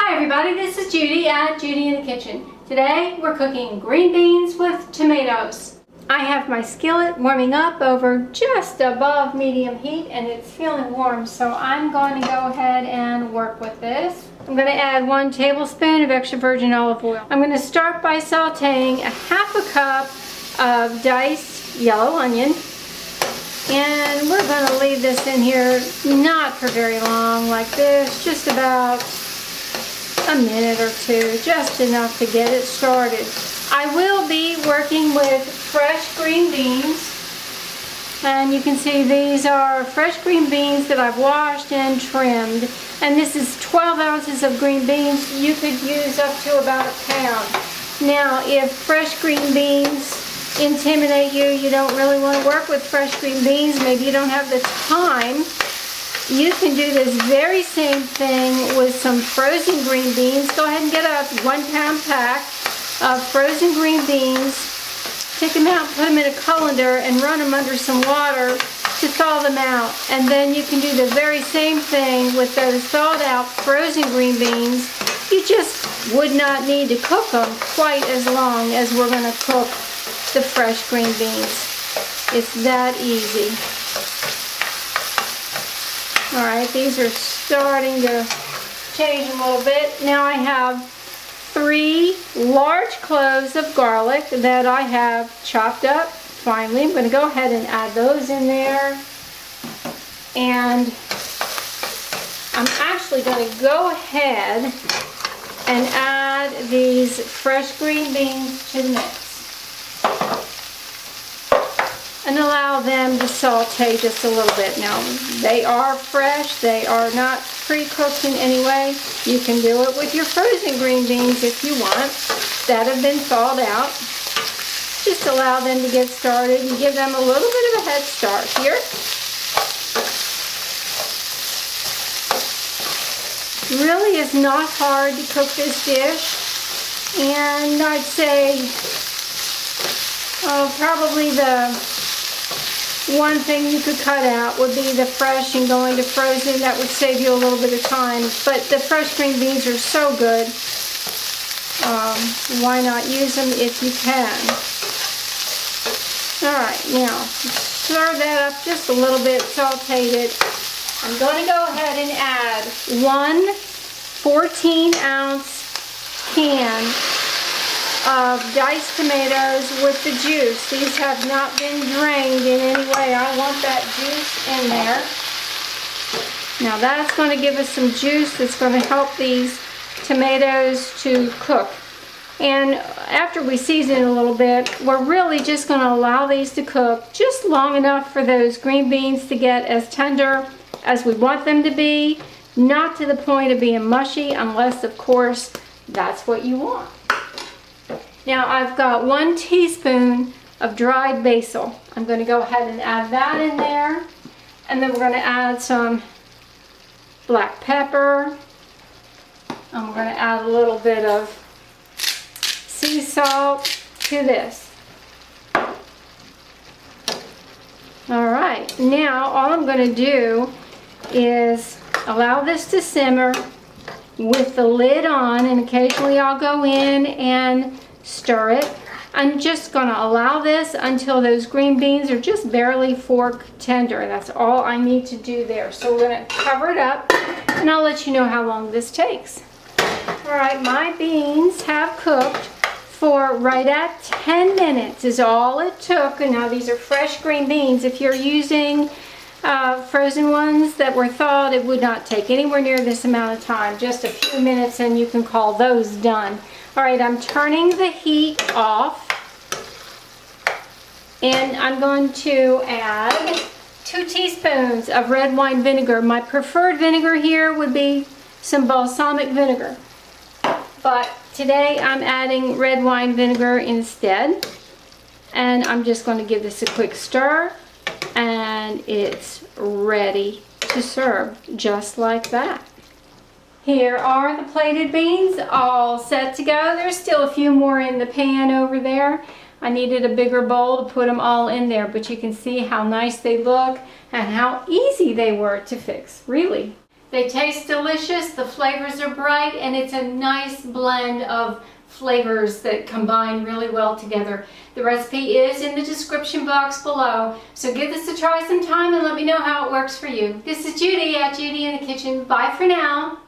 Hi everybody, this is Judy at Judy in the Kitchen. Today we're cooking green beans with tomatoes. I have my skillet warming up over just above medium heat and it's feeling warm, so I'm going to go ahead and work with this. I'm going to add 1 tablespoon of extra virgin olive oil. I'm going to start by sauteing a half a cup of diced yellow onion. And we're going to leave this in here not for very long, like this, just about a minute or two, just enough to get it started. I will be working with fresh green beans, and you can see these are fresh green beans that I've washed and trimmed, and this is 12 ounces of green beans. You could use up to about a pound. Now, if fresh green beans intimidate you, you don't really want to work with fresh green beans, maybe you don't have the time, you can do this very same thing with some frozen green beans. Go ahead and get a 1-pound pack of frozen green beans, take them out, put them in a colander and run them under some water to thaw them out. And then you can do the very same thing with those thawed out frozen green beans. You just would not need to cook them quite as long as we're going to cook the fresh green beans. It's that easy. Alright, these are starting to change a little bit. Now I have 3 large cloves of garlic that I have chopped up finely. I'm going to go ahead and add those in there. And I'm actually going to go ahead and add these fresh green beans to the mix and allow them to saute just a little bit. Now, they are fresh, they are not pre-cooked in any way. You can do it with your frozen green beans if you want, that have been thawed out. Just allow them to get started and give them a little bit of a head start here. Really is not hard to cook this dish, and I'd say probably the one thing you could cut out would be the fresh and going to frozen. That would save you a little bit of time, but the fresh green beans are so good. Why not use them if you can? Alright, now stir that up just a little bit, sauteed it. I'm going to go ahead and add 1 14-ounce can of diced tomatoes with the juice. These have not been drained in any way. I want that juice in there. Now that's going to give us some juice that's going to help these tomatoes to cook. And after we season a little bit, we're really just going to allow these to cook just long enough for those green beans to get as tender as we want them to be, not to the point of being mushy, unless of course that's what you want. Now I've got 1 teaspoon of dried basil. I'm going to go ahead and add that in there. And then we're going to add some black pepper. And we're going to add a little bit of sea salt to this. Alright, now all I'm going to do is allow this to simmer with the lid on, and occasionally I'll go in and stir it. I'm just going to allow this until those green beans are just barely fork tender. That's all I need to do there. So we're going to cover it up and I'll let you know how long this takes. Alright, my beans have cooked for right at 10 minutes is all it took. And now these are fresh green beans. If you're using frozen ones that were thawed, it would not take anywhere near this amount of time. Just a few minutes and you can call those done. Alright, I'm turning the heat off and I'm going to add 2 teaspoons of red wine vinegar. My preferred vinegar here would be some balsamic vinegar, but today I'm adding red wine vinegar instead. And I'm just going to give this a quick stir and it's ready to serve just like that. Here are the plated beans all set to go. There's still a few more in the pan over there. I needed a bigger bowl to put them all in there, but you can see how nice they look and how easy they were to fix, really. They taste delicious, the flavors are bright, and it's a nice blend of flavors that combine really well together. The recipe is in the description box below, so give this a try sometime and let me know how it works for you. This is Judi at Judi in the Kitchen. Bye for now.